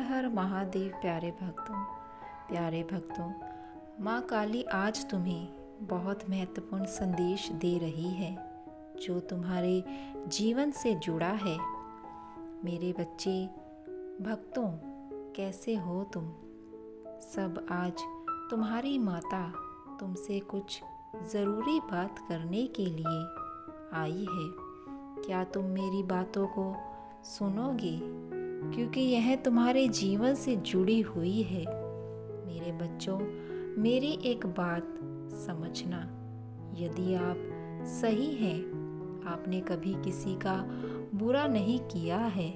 हर महादेव। प्यारे भक्तों, माँ काली आज तुम्हें बहुत महत्वपूर्ण संदेश दे रही है जो तुम्हारे जीवन से जुड़ा है। मेरे बच्चे भक्तों, कैसे हो तुम सब? आज तुम्हारी माता तुमसे कुछ ज़रूरी बात करने के लिए आई है। क्या तुम मेरी बातों को सुनोगे? क्योंकि यह तुम्हारे जीवन से जुड़ी हुई है। मेरे बच्चों, मेरी एक बात समझना, यदि आप सही हैं, आपने कभी किसी का बुरा नहीं किया है,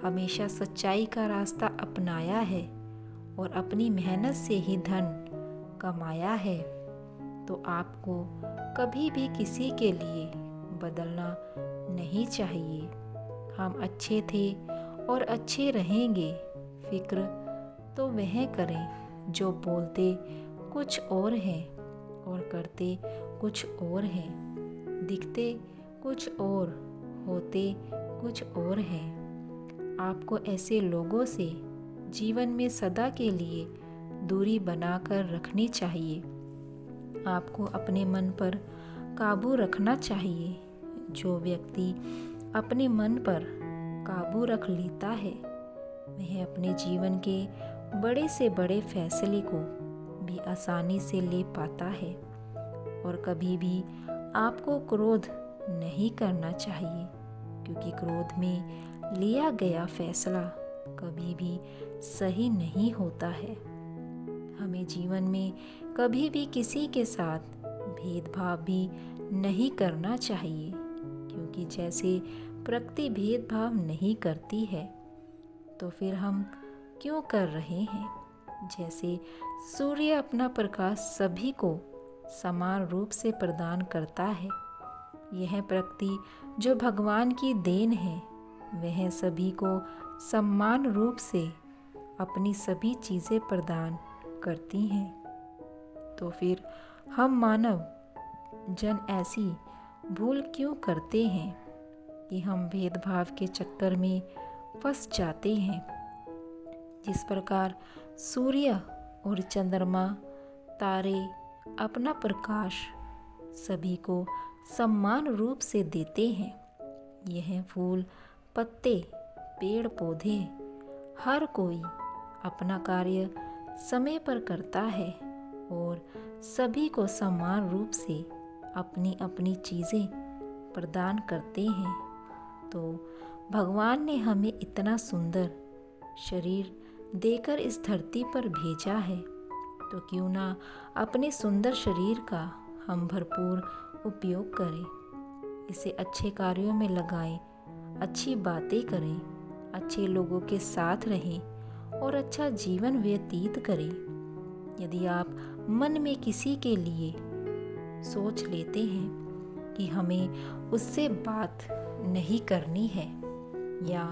हमेशा सच्चाई का रास्ता अपनाया है और अपनी मेहनत से ही धन कमाया है, तो आपको कभी भी किसी के लिए बदलना नहीं चाहिए। हम अच्छे थे और अच्छे रहेंगे। फिक्र तो वह करें जो बोलते कुछ और हैं और करते कुछ और हैं, दिखते कुछ और, होते कुछ और हैं। आपको ऐसे लोगों से जीवन में सदा के लिए दूरी बनाकर रखनी चाहिए। आपको अपने मन पर काबू रखना चाहिए। जो व्यक्ति अपने मन पर काबू रख लेता है, वह अपने जीवन के बड़े से बड़े फैसले को भी आसानी से ले पाता है। और कभी भी आपको क्रोध नहीं करना चाहिए, क्योंकि क्रोध में लिया गया फैसला कभी भी सही नहीं होता है। हमें जीवन में कभी भी किसी के साथ भेदभाव भी नहीं करना चाहिए, क्योंकि जैसे प्रकृति भेदभाव नहीं करती है, तो फिर हम क्यों कर रहे हैं? जैसे सूर्य अपना प्रकाश सभी को समान रूप से प्रदान करता है, यह प्रकृति जो भगवान की देन है, वह सभी को समान रूप से अपनी सभी चीज़ें प्रदान करती हैं। तो फिर हम मानव जन ऐसी भूल क्यों करते हैं कि हम भेदभाव के चक्कर में फंस जाते हैं? जिस प्रकार सूर्य और चंद्रमा, तारे अपना प्रकाश सभी को समान रूप से देते हैं, यह फूल, पत्ते, पेड़ पौधे, हर कोई अपना कार्य समय पर करता है और सभी को समान रूप से अपनी अपनी चीज़ें प्रदान करते हैं। तो भगवान ने हमें इतना सुंदर शरीर देकर इस धरती पर भेजा है, तो क्यों ना अपने सुंदर शरीर का हम भरपूर उपयोग करें, इसे अच्छे कार्यों में लगाएं, अच्छी बातें करें, अच्छे लोगों के साथ रहें और अच्छा जीवन व्यतीत करें। यदि आप मन में किसी के लिए सोच लेते हैं कि हमें उससे बात नहीं करनी है या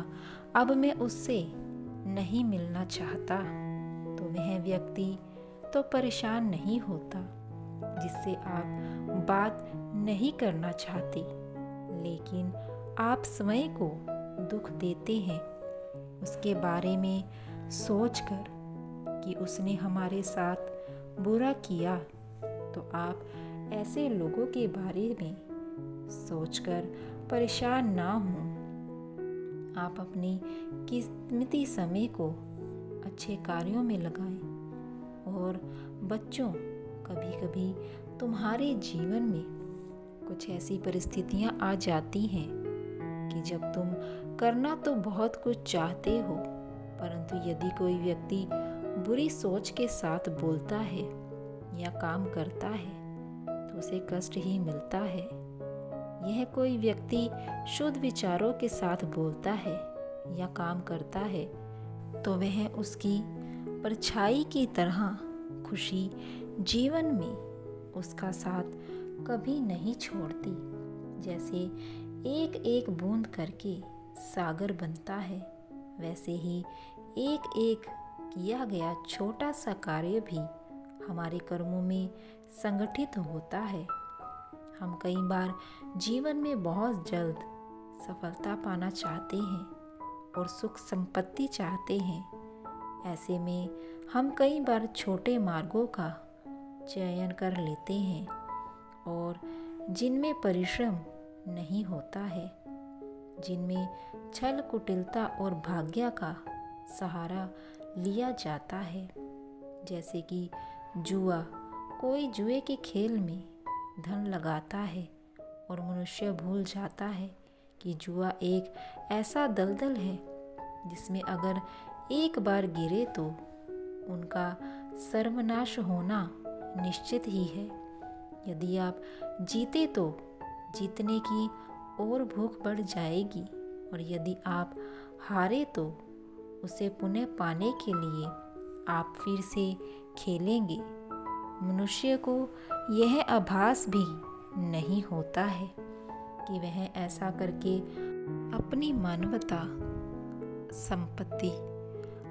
अब मैं उससे नहीं मिलना चाहता, तो वह व्यक्ति तो परेशान नहीं होता जिससे आप बात नहीं करना चाहते, लेकिन आप स्वयं को दुख देते हैं उसके बारे में सोचकर कि उसने हमारे साथ बुरा किया। तो आप ऐसे लोगों के बारे में सोचकर परेशान ना हों। आप अपनी कीमती समय को अच्छे कार्यों में लगाएं। और बच्चों, कभी कभी तुम्हारे जीवन में कुछ ऐसी परिस्थितियां आ जाती हैं कि जब तुम करना तो बहुत कुछ चाहते हो, परंतु यदि कोई व्यक्ति बुरी सोच के साथ बोलता है या काम करता है, तो उसे कष्ट ही मिलता है। यह कोई व्यक्ति शुद्ध विचारों के साथ बोलता है या काम करता है, तो वह उसकी परछाई की तरह खुशी जीवन में उसका साथ कभी नहीं छोड़ती। जैसे एक एक बूंद करके सागर बनता है, वैसे ही एक एक किया गया छोटा सा कार्य भी हमारे कर्मों में संगठित होता है। हम कई बार जीवन में बहुत जल्द सफलता पाना चाहते हैं और सुख संपत्ति चाहते हैं, ऐसे में हम कई बार छोटे मार्गों का चयन कर लेते हैं और जिनमें परिश्रम नहीं होता है, जिनमें छल कुटिलता और भाग्य का सहारा लिया जाता है। जैसे कि जुआ, कोई जुए के खेल में धन लगाता है और मनुष्य भूल जाता है कि जुआ एक ऐसा दलदल है जिसमें अगर एक बार गिरे तो उनका सर्वनाश होना निश्चित ही है। यदि आप जीते तो जीतने की और भूख बढ़ जाएगी, और यदि आप हारे तो उसे पुनः पाने के लिए आप फिर से खेलेंगे। मनुष्य को यह आभास भी नहीं होता है कि वह ऐसा करके अपनी मानवता, संपत्ति,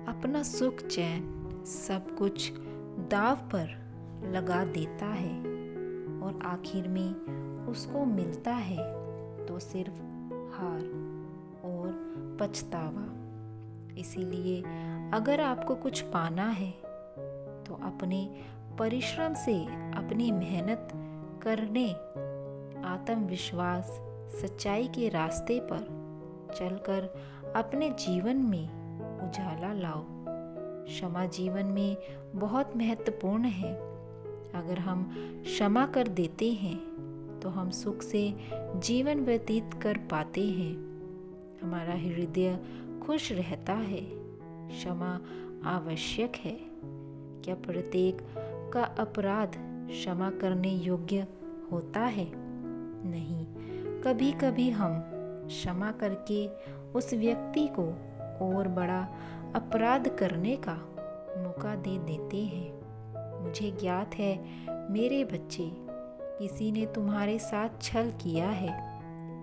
अपना सुख चैन सब कुछ दांव पर लगा देता है और आखिर में उसको मिलता है तो सिर्फ हार और पछतावा। इसीलिए अगर आपको कुछ पाना है तो अपने परिश्रम से, अपनी मेहनत करने, आत्मविश्वास, सच्चाई के रास्ते पर चलकर अपने जीवन में उजाला लाओ। क्षमा जीवन में बहुत महत्वपूर्ण है। अगर हम क्षमा कर देते हैं तो हम सुख से जीवन व्यतीत कर पाते हैं। हमारा हृदय खुश रहता है। क्षमा आवश्यक है। क्या प्रत्येक का अपराध क्षमा करने योग्य होता है? नहीं। कभी कभी हम क्षमा करके उस व्यक्ति को और बड़ा अपराध करने का मौका दे देते हैं। मुझे ज्ञात है मेरे बच्चे, किसी ने तुम्हारे साथ छल किया है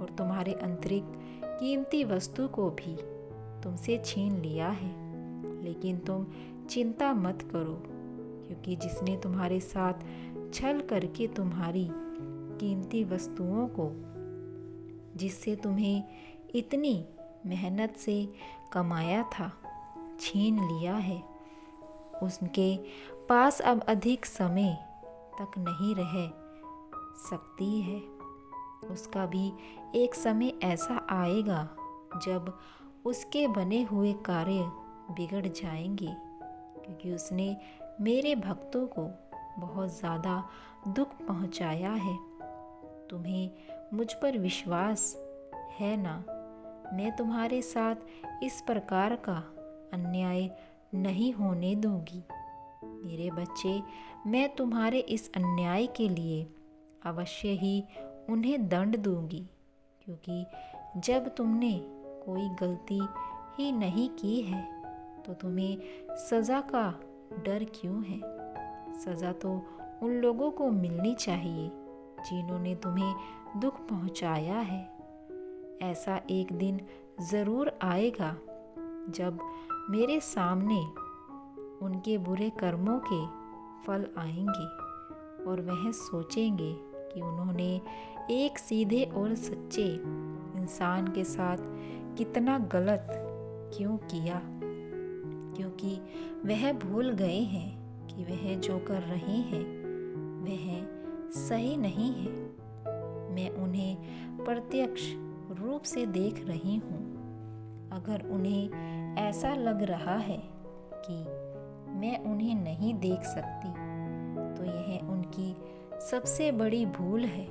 और तुम्हारे अतिरिक्त कीमती वस्तु को भी तुमसे छीन लिया है। लेकिन तुम चिंता मत करो, क्योंकि जिसने तुम्हारे साथ छल करके तुम्हारी कीमती वस्तुओं को, जिससे तुम्हें इतनी मेहनत से कमाया था, छीन लिया है, उसके पास अब अधिक समय तक नहीं रह सकती है। उसका भी एक समय ऐसा आएगा जब उसके बने हुए कार्य बिगड़ जाएंगे, क्योंकि उसने मेरे भक्तों को बहुत ज़्यादा दुख पहुंचाया है। तुम्हें मुझ पर विश्वास है ना? मैं तुम्हारे साथ इस प्रकार का अन्याय नहीं होने दूंगी। मेरे बच्चे, मैं तुम्हारे इस अन्याय के लिए अवश्य ही उन्हें दंड दूंगी, क्योंकि जब तुमने कोई गलती ही नहीं की है तो तुम्हें सज़ा का डर क्यों है? सज़ा तो उन लोगों को मिलनी चाहिए जिन्होंने तुम्हें दुख पहुंचाया है। ऐसा एक दिन ज़रूर आएगा जब मेरे सामने उनके बुरे कर्मों के फल आएंगे और वह सोचेंगे कि उन्होंने एक सीधे और सच्चे इंसान के साथ कितना गलत क्यों किया, क्योंकि वह भूल गए हैं कि वह जो कर रहे हैं वह सही नहीं है। मैं उन्हें प्रत्यक्ष रूप से देख रही हूँ। अगर उन्हें ऐसा लग रहा है कि मैं उन्हें नहीं देख सकती तो यह उनकी सबसे बड़ी भूल है।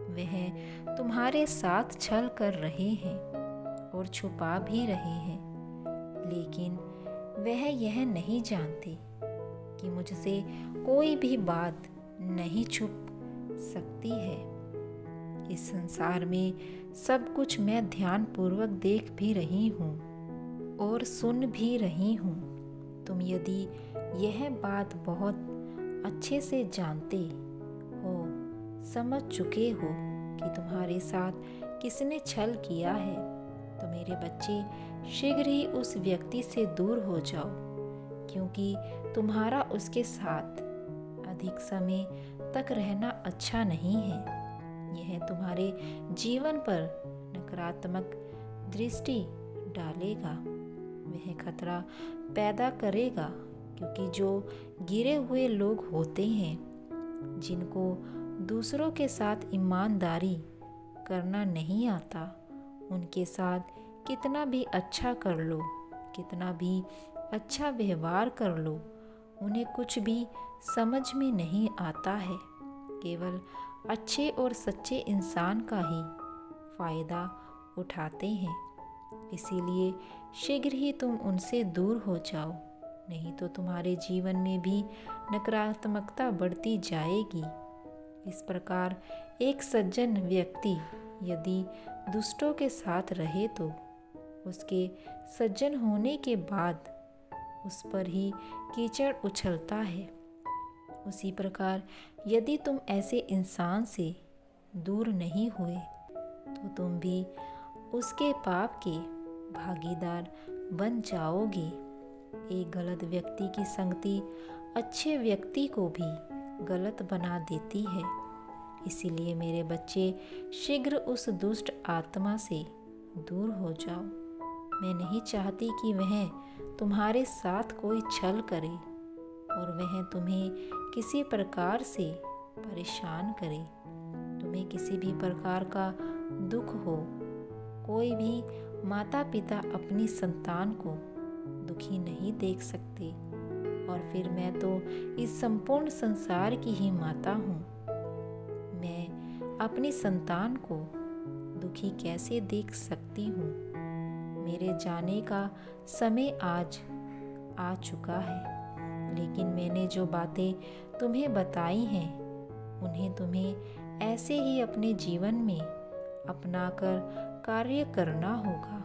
वह तुम्हारे साथ छल कर रहे हैं और छुपा भी रहे हैं, लेकिन वह यह नहीं जानते कि मुझसे कोई भी बात नहीं छुप सकती है। इस संसार में सब कुछ मैं ध्यानपूर्वक देख भी रही हूँ और सुन भी रही हूँ। तुम यदि यह बात बहुत अच्छे से जानते हो, समझ चुके हो कि तुम्हारे साथ किसने छल किया है, तो मेरे बच्चे शीघ्र ही उस व्यक्ति से दूर हो जाओ, क्योंकि तुम्हारा उसके साथ अधिक समय तक रहना अच्छा नहीं है। यह तुम्हारे जीवन पर नकारात्मक दृष्टि डालेगा। वह खतरा पैदा करेगा, क्योंकि जो गिरे हुए लोग होते हैं, जिनको दूसरों के साथ ईमानदारी करना नहीं आता, उनके साथ कितना भी अच्छा कर लो, कितना भी अच्छा व्यवहार कर लो, उन्हें कुछ भी समझ में नहीं आता है। केवल अच्छे और सच्चे इंसान का ही फ़ायदा उठाते हैं। इसीलिए शीघ्र ही तुम उनसे दूर हो जाओ, नहीं तो तुम्हारे जीवन में भी नकारात्मकता बढ़ती जाएगी। इस प्रकार एक सज्जन व्यक्ति यदि दुष्टों के साथ रहे तो उसके सज्जन होने के बाद उस पर ही कीचड़ उछलता है। उसी प्रकार यदि तुम ऐसे इंसान से दूर नहीं हुए तो तुम भी उसके पाप के भागीदार बन जाओगे। एक गलत व्यक्ति की संगति अच्छे व्यक्ति को भी गलत बना देती है। इसीलिए मेरे बच्चे, शीघ्र उस दुष्ट आत्मा से दूर हो जाओ। मैं नहीं चाहती कि वह तुम्हारे साथ कोई छल करे और वह तुम्हें किसी प्रकार से परेशान करे। तुम्हें किसी भी प्रकार का दुख हो, कोई भी माता पिता अपनी संतान को दुखी नहीं देख सकते, और फिर मैं तो इस संपूर्ण संसार की ही माता हूँ। मैं अपनी संतान को दुखी कैसे देख सकती हूँ? मेरे जाने का समय आज आ चुका है, लेकिन मैंने जो बातें तुम्हें बताई हैं उन्हें तुम्हें ऐसे ही अपने जीवन में अपनाकर कार्य करना होगा,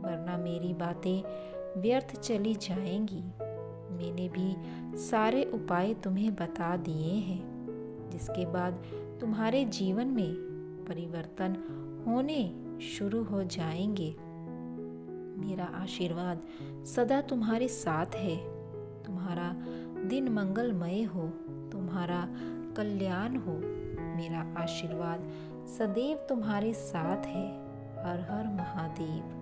वरना मेरी बातें व्यर्थ चली जाएंगी। मैंने भी सारे उपाय तुम्हें बता दिए हैं, जिसके बाद तुम्हारे जीवन में परिवर्तन होने शुरू हो जाएंगे। मेरा आशीर्वाद सदा तुम्हारे साथ है। तुम्हारा दिन मंगलमय हो, तुम्हारा कल्याण हो। मेरा आशीर्वाद सदैव तुम्हारे साथ है। हर हर महादेव।